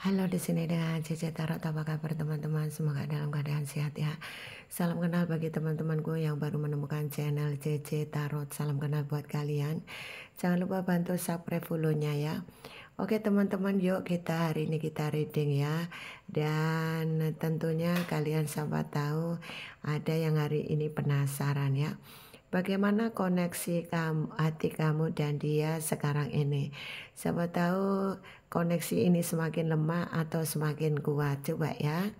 Halo, di sini dengan Cece Tarot. Apa kabar teman-teman? Semoga dalam keadaan sehat ya. Salam kenal bagi teman-temanku yang baru menemukan channel Cece Tarot. Salam kenal buat kalian. Jangan lupa bantu subscribe follow-nya ya. Oke teman-teman, yuk hari ini kita reading ya. Dan tentunya kalian siapa tahu ada yang hari ini penasaran ya. Bagaimana koneksi hati kamu dan dia sekarang ini? Siapa tahu koneksi ini semakin lemah atau semakin kuat. Coba ya.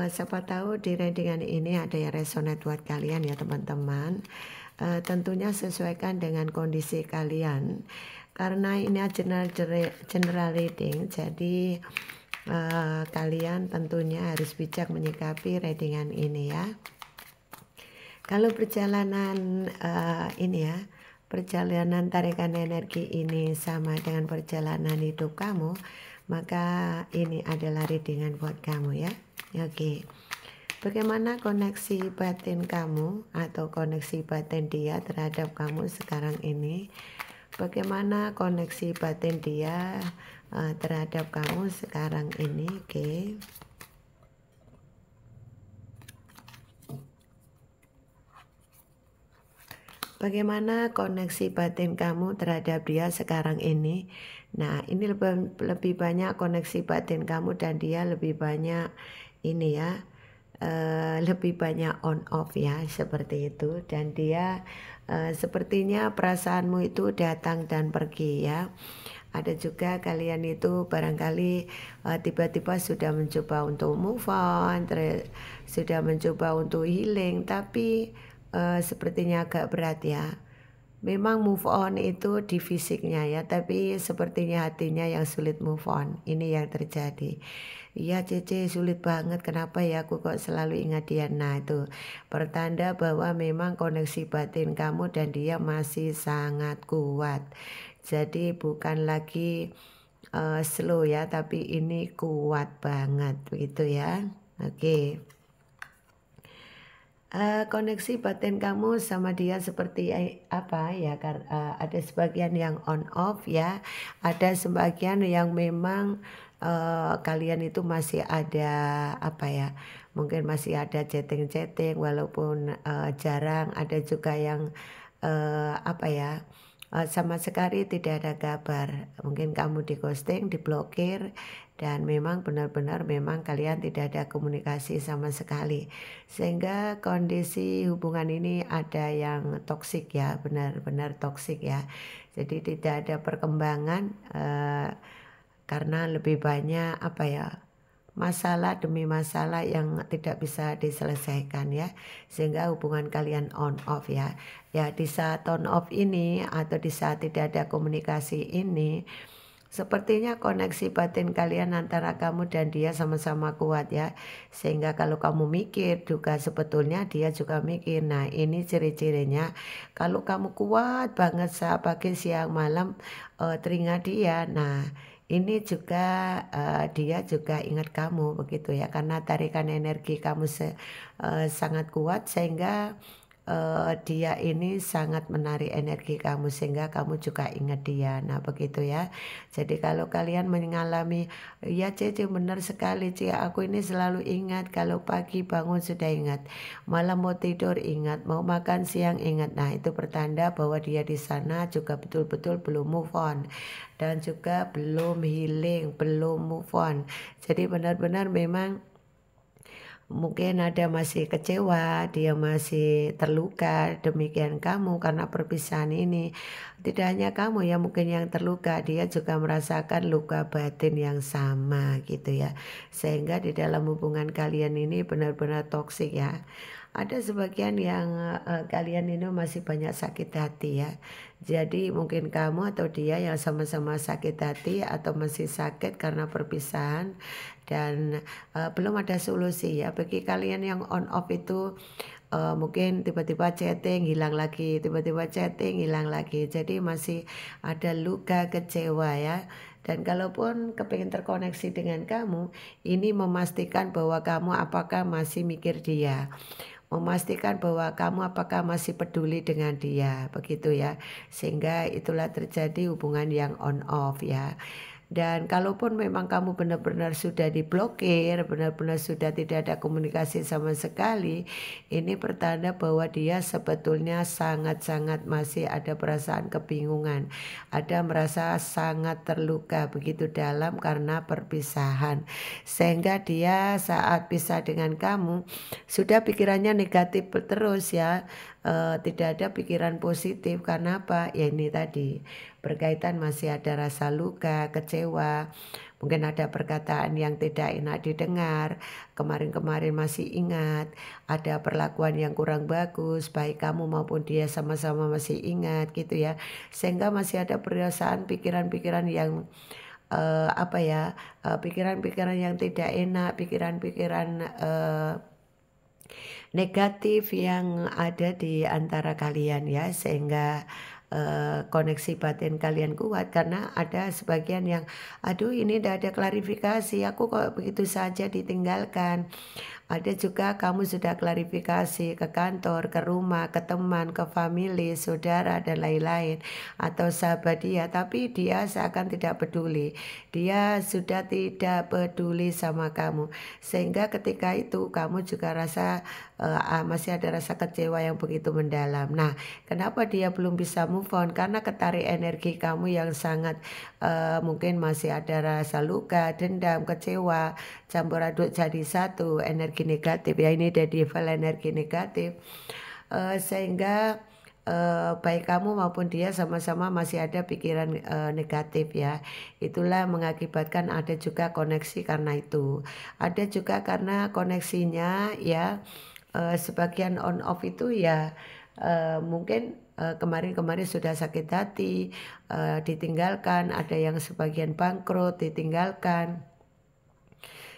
Siapa tahu di readingan ini ada yang resonate buat kalian ya teman-teman. Tentunya sesuaikan dengan kondisi kalian. Karena ini general reading, jadi kalian tentunya harus bijak menyikapi readingan ini ya. Kalau perjalanan ini ya, perjalanan tarikan energi ini sama dengan perjalanan hidup kamu, maka ini adalah readingan buat kamu ya. Oke. Bagaimana koneksi batin kamu atau koneksi batin dia terhadap kamu sekarang ini? Bagaimana koneksi batin dia terhadap kamu sekarang ini? Oke. Bagaimana koneksi batin kamu terhadap dia sekarang ini? Nah, ini lebih banyak koneksi batin kamu dan dia lebih banyak ini ya, lebih banyak on off ya, seperti itu. Dan dia sepertinya perasaanmu itu datang dan pergi ya. Ada juga kalian itu barangkali tiba-tiba sudah mencoba untuk move on, sudah mencoba untuk healing, tapi sepertinya agak berat ya. Memang move on itu di fisiknya ya, tapi sepertinya hatinya yang sulit move on. Ini yang terjadi. Iya Cece, sulit banget, kenapa ya aku kok selalu ingat dia. Nah itu pertanda bahwa memang koneksi batin kamu dan dia masih sangat kuat. Jadi bukan lagi slow ya, tapi ini kuat banget begitu ya. Oke. Koneksi batin kamu sama dia seperti apa ya? Ada sebagian yang on off ya, ada sebagian yang memang kalian itu masih ada apa ya? Mungkin masih ada chatting-chatting walaupun jarang. Ada juga yang apa ya? Sama sekali tidak ada kabar. Mungkin kamu di ghosting, diblokir, dan memang benar-benar memang kalian tidak ada komunikasi sama sekali, sehingga kondisi hubungan ini ada yang toksik ya, benar-benar toksik ya. Jadi tidak ada perkembangan karena lebih banyak apa ya, masalah demi masalah yang tidak bisa diselesaikan ya, sehingga hubungan kalian on off ya. Ya di saat on off ini atau di saat tidak ada komunikasi ini, sepertinya koneksi batin kalian antara kamu dan dia sama-sama kuat ya. Sehingga kalau kamu mikir juga sebetulnya dia juga mikir. Nah ini ciri-cirinya, kalau kamu kuat banget saat pagi siang malam teringat dia. Nah ini juga dia juga ingat kamu begitu ya. Karena tarikan energi kamu sangat kuat, sehingga dia ini sangat menarik energi kamu, sehingga kamu juga ingat dia. Nah begitu ya. Jadi kalau kalian mengalami, ya Cece benar sekali Cie, aku ini selalu ingat, kalau pagi bangun sudah ingat, malam mau tidur ingat, mau makan siang ingat. Nah itu pertanda bahwa dia di sana juga betul-betul belum move on, dan juga belum healing, belum move on. Jadi benar-benar memang mungkin ada masih kecewa, dia masih terluka, demikian kamu karena perpisahan ini. Tidak hanya kamu ya mungkin yang terluka, dia juga merasakan luka batin yang sama gitu ya. Sehingga di dalam hubungan kalian ini benar-benar toksik ya. Ada sebagian yang kalian ini masih banyak sakit hati ya. Jadi mungkin kamu atau dia yang sama-sama sakit hati atau masih sakit karena perpisahan, dan belum ada solusi ya. Bagi kalian yang on off itu mungkin tiba-tiba chatting hilang lagi, tiba-tiba chatting hilang lagi. Jadi masih ada luka kecewa ya. Dan kalaupun kepingin terkoneksi dengan kamu, ini memastikan bahwa kamu apakah masih mikir dia, memastikan bahwa kamu apakah masih peduli dengan dia, begitu ya. Sehingga itulah terjadi hubungan yang on off ya. Dan kalaupun memang kamu benar-benar sudah diblokir, benar-benar sudah tidak ada komunikasi sama sekali, ini pertanda bahwa dia sebetulnya sangat-sangat masih ada perasaan kebingungan, ada merasa sangat terluka begitu dalam karena perpisahan, sehingga dia saat pisah dengan kamu sudah pikirannya negatif terus ya. Tidak ada pikiran positif. Karena apa? Ya ini tadi berkaitan masih ada rasa luka, kecewa, mungkin ada perkataan yang tidak enak didengar, kemarin-kemarin masih ingat, ada perlakuan yang kurang bagus, baik kamu maupun dia sama-sama masih ingat gitu ya, sehingga masih ada perasaan pikiran-pikiran yang pikiran-pikiran yang tidak enak, pikiran-pikiran negatif yang ada di antara kalian ya, sehingga koneksi batin kalian kuat karena ada sebagian yang aduh ini tidak ada klarifikasi, aku kok begitu saja ditinggalkan. Ada juga kamu sudah klarifikasi ke kantor, ke rumah, ke teman, ke family, saudara dan lain-lain, atau sahabat dia, tapi dia seakan tidak peduli. Dia sudah tidak peduli sama kamu, sehingga ketika itu kamu juga rasa masih ada rasa kecewa yang begitu mendalam. Nah, kenapa dia belum bisa move on? Karena ketarik energi kamu yang sangat mungkin masih ada rasa luka, dendam, kecewa, campur aduk jadi satu, energi negatif ya, ini dari level energi negatif, sehingga baik kamu maupun dia sama-sama masih ada pikiran negatif ya. Itulah mengakibatkan ada juga koneksi karena itu. Ada juga karena koneksinya ya, sebagian on off itu ya, mungkin kemarin-kemarin sudah sakit hati, ditinggalkan, ada yang sebagian bangkrut, ditinggalkan,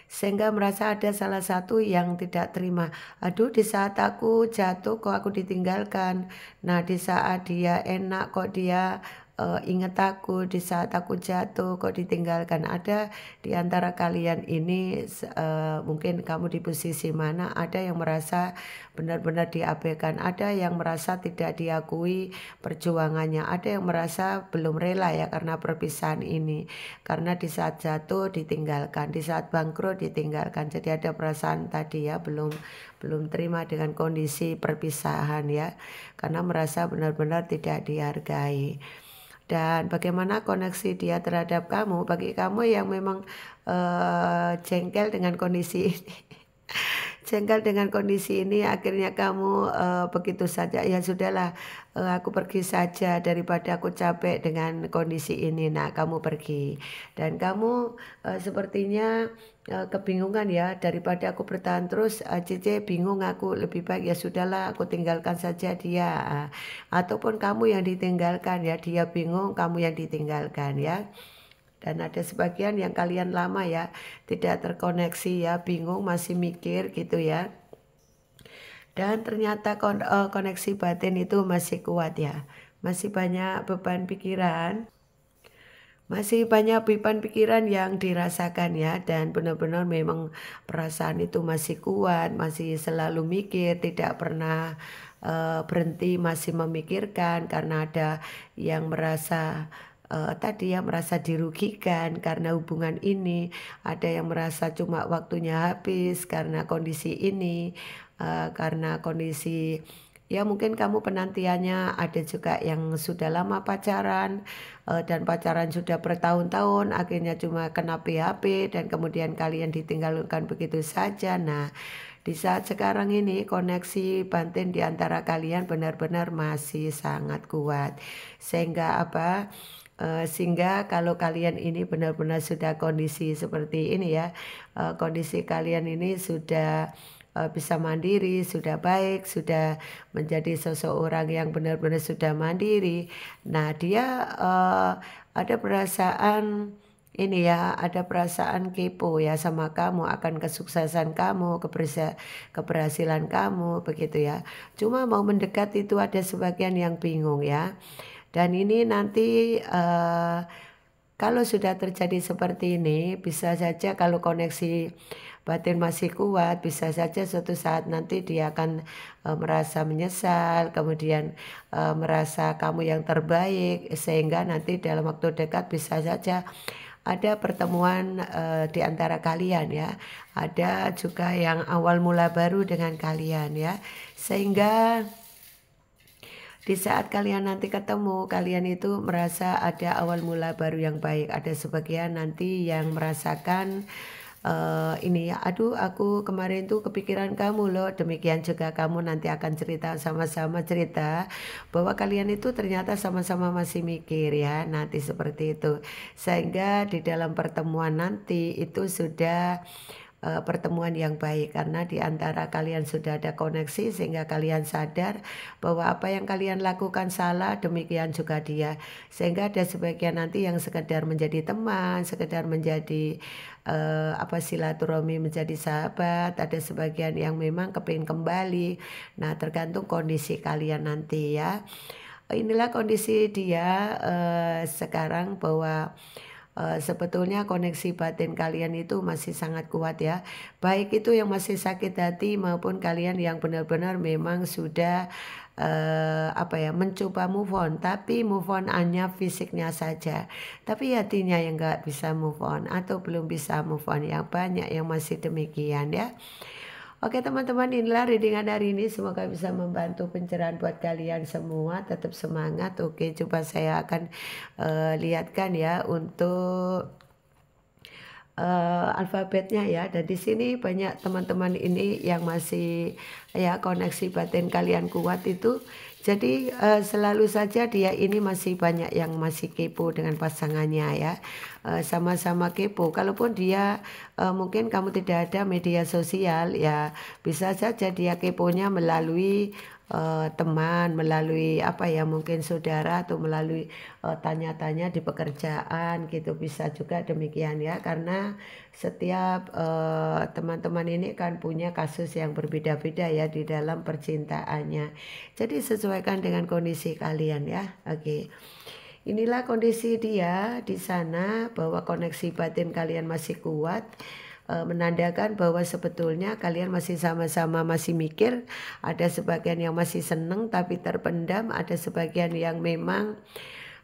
sehingga merasa ada salah satu yang tidak terima. Aduh, di saat aku jatuh kok aku ditinggalkan. Nah, di saat dia enak kok dia ingat aku, di saat aku jatuh kok ditinggalkan. Ada di antara kalian ini mungkin kamu di posisi mana, ada yang merasa benar-benar diabaikan, ada yang merasa tidak diakui perjuangannya, ada yang merasa belum rela ya karena perpisahan ini, karena di saat jatuh ditinggalkan, di saat bangkrut ditinggalkan. Jadi ada perasaan tadi ya, belum terima dengan kondisi perpisahan ya, karena merasa benar-benar tidak dihargai. Dan bagaimana koneksi dia terhadap kamu, bagi kamu yang memang jengkel dengan kondisi ini, jengkel dengan kondisi ini, akhirnya kamu begitu saja, ya sudahlah, aku pergi saja daripada aku capek dengan kondisi ini. Nah, kamu pergi dan kamu sepertinya kebingungan ya, daripada aku bertahan terus, Cici bingung, aku lebih baik ya sudahlah aku tinggalkan saja dia. Ataupun kamu yang ditinggalkan ya, dia bingung, kamu yang ditinggalkan ya. Dan ada sebagian yang kalian lama ya tidak terkoneksi ya, bingung, masih mikir gitu ya. Dan ternyata koneksi batin itu masih kuat ya, masih banyak beban pikiran, masih banyak beban pikiran yang dirasakan ya, dan benar-benar memang perasaan itu masih kuat, masih selalu mikir, tidak pernah berhenti, masih memikirkan karena ada yang merasa tadi ya, merasa dirugikan karena hubungan ini, ada yang merasa cuma waktunya habis karena kondisi ini, karena kondisi ya mungkin kamu penantiannya, ada juga yang sudah lama pacaran dan pacaran sudah bertahun-tahun, akhirnya cuma kena PHP dan kemudian kalian ditinggalkan begitu saja. Nah, di saat sekarang ini koneksi batin di antara kalian benar-benar masih sangat kuat, sehingga apa? Sehingga kalau kalian ini benar-benar sudah kondisi seperti ini ya, kondisi kalian ini sudah bisa mandiri, sudah baik, sudah menjadi seseorang yang benar-benar sudah mandiri. Nah, dia ada perasaan ini ya, ada perasaan kepo ya sama kamu, akan kesuksesan kamu, keberhasilan kamu begitu ya. Cuma mau mendekat itu ada sebagian yang bingung ya. Dan ini nanti kalau sudah terjadi seperti ini, bisa saja kalau koneksi batin masih kuat, bisa saja suatu saat nanti dia akan merasa menyesal, kemudian merasa kamu yang terbaik, sehingga nanti dalam waktu dekat bisa saja ada pertemuan di antara kalian ya. Ada juga yang awal mula baru dengan kalian ya. Sehingga di saat kalian nanti ketemu, kalian itu merasa ada awal mula baru yang baik. Ada sebagian nanti yang merasakan ini ya, aduh aku kemarin tuh kepikiran kamu loh. Demikian juga kamu nanti akan cerita, sama-sama cerita bahwa kalian itu ternyata sama-sama masih mikir ya, nanti seperti itu. Sehingga di dalam pertemuan nanti itu sudah pertemuan yang baik karena di antara kalian sudah ada koneksi sehingga kalian sadar bahwa apa yang kalian lakukan salah, demikian juga dia. Sehingga ada sebagian nanti yang sekedar menjadi teman, sekedar menjadi silaturahmi, menjadi sahabat. Ada sebagian yang memang kepingin kembali. Nah, tergantung kondisi kalian nanti ya. Inilah kondisi dia sekarang bahwa sebetulnya koneksi batin kalian itu masih sangat kuat ya. Baik itu yang masih sakit hati maupun kalian yang benar-benar memang sudah mencoba move on, tapi move on hanya fisiknya saja. Tapi hatinya yang nggak bisa move on atau belum bisa move on, yang banyak yang masih demikian ya. Oke teman-teman, inilah readingan hari ini, semoga bisa membantu pencerahan buat kalian semua. Tetap semangat. Oke, coba saya akan lihatkan ya untuk alfabetnya ya. Dan di sini banyak teman-teman ini yang masih ya koneksi batin kalian kuat itu. Jadi selalu saja dia ini masih banyak yang masih kepo dengan pasangannya ya. Sama-sama kepo. Kalaupun dia mungkin kamu tidak ada media sosial ya, bisa saja dia keponya melalui teman, melalui mungkin saudara, atau melalui tanya-tanya di pekerjaan gitu, bisa juga demikian ya. Karena setiap teman-teman ini kan punya kasus yang berbeda-beda ya di dalam percintaannya. Jadi sesuaikan dengan kondisi kalian ya. Oke. Inilah kondisi dia di sana, bahwa koneksi batin kalian masih kuat, menandakan bahwa sebetulnya kalian masih sama-sama masih mikir. Ada sebagian yang masih seneng tapi terpendam, ada sebagian yang memang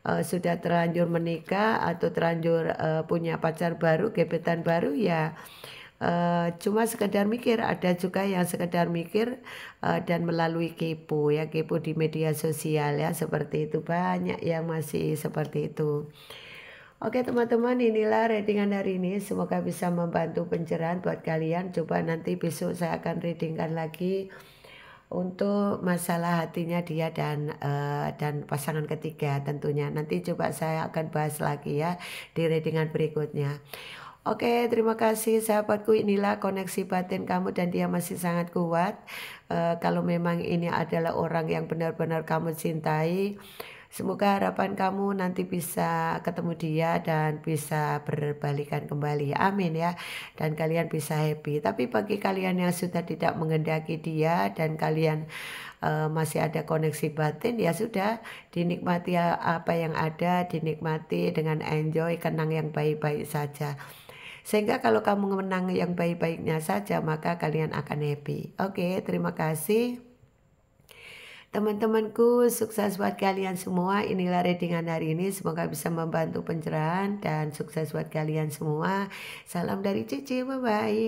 sudah terlanjur menikah atau terlanjur punya pacar baru, gebetan baru ya. Cuma sekedar mikir. Ada juga yang sekedar mikir dan melalui kepo ya, kepo di media sosial ya, seperti itu. Banyak yang masih seperti itu. Oke teman-teman, inilah readingan hari ini, semoga bisa membantu pencerahan buat kalian. Coba nanti besok saya akan readingkan lagi untuk masalah hatinya dia dan pasangan ketiga tentunya. Nanti coba saya akan bahas lagi ya di readingan berikutnya. Oke, terima kasih sahabatku. Inilah koneksi batin kamu dan dia masih sangat kuat. Kalau memang ini adalah orang yang benar-benar kamu cintai, semoga harapan kamu nanti bisa ketemu dia dan bisa berbalikan kembali. Amin ya. Dan kalian bisa happy. Tapi bagi kalian yang sudah tidak mengendaki dia dan kalian masih ada koneksi batin, ya sudah, dinikmati apa yang ada, dinikmati dengan enjoy, kenang yang baik-baik saja. Sehingga kalau kamu menang yang baik-baiknya saja, maka kalian akan happy. Oke, terima kasih. Teman-temanku, sukses buat kalian semua. Inilah readingan hari ini, semoga bisa membantu pencerahan dan sukses buat kalian semua. Salam dari Cici, bye-bye.